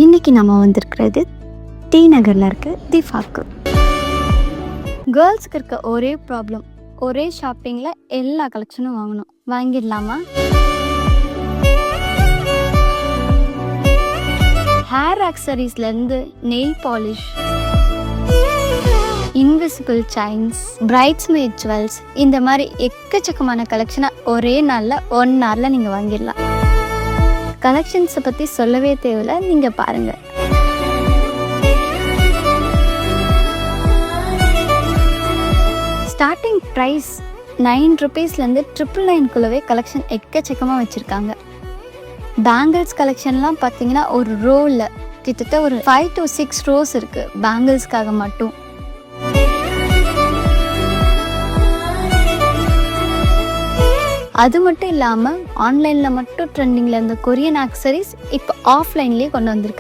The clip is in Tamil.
இன்னைக்கு நம்ம வந்திருக்கிறது டி நகரில் இருக்க திஃபாக்கு. கேர்ள்ஸ்க்கு இருக்க ஒரே ப்ராப்ளம், ஒரே ஷாப்பிங்கில் எல்லா கலெக்ஷனும் வாங்கணும். வாங்கிடலாமா? ஹேர் ஆக்சரிஸ்லேருந்து nail polish, invisible chains, bridesmaid jewels, இந்த மாதிரி எக்கச்சக்கமான கலெக்ஷனை ஒரே நாளில் 1 ஹவரில் நீங்கள் வாங்கிடலாம். கலெக்ஷன்ஸை பற்றி சொல்லவே தேவையில்லை, நீங்கள் பாருங்கள். ஸ்டார்டிங் ப்ரைஸ் 9 ருபீஸ்லேருந்து 999 கலெக்ஷன் எக்கச்சக்கமாக வச்சுருக்காங்க. பேங்கிள்ஸ் கலெக்ஷன்லாம் பார்த்தீங்கன்னா ஒரு ரோவில் கிட்டத்தட்ட ஒரு 5 to 6 ரோஸ் இருக்குது பேங்கிள்ஸ்க்காக மட்டும். அது மட்டும் இல்லாமல் ஆன்லைனில் மட்டும் ட்ரெண்டிங்கில் இருந்த கொரியன் ஆக்சரிஸ் இப்போ ஆஃப்லைன்லேயே கொண்டு வந்திருக்காங்க.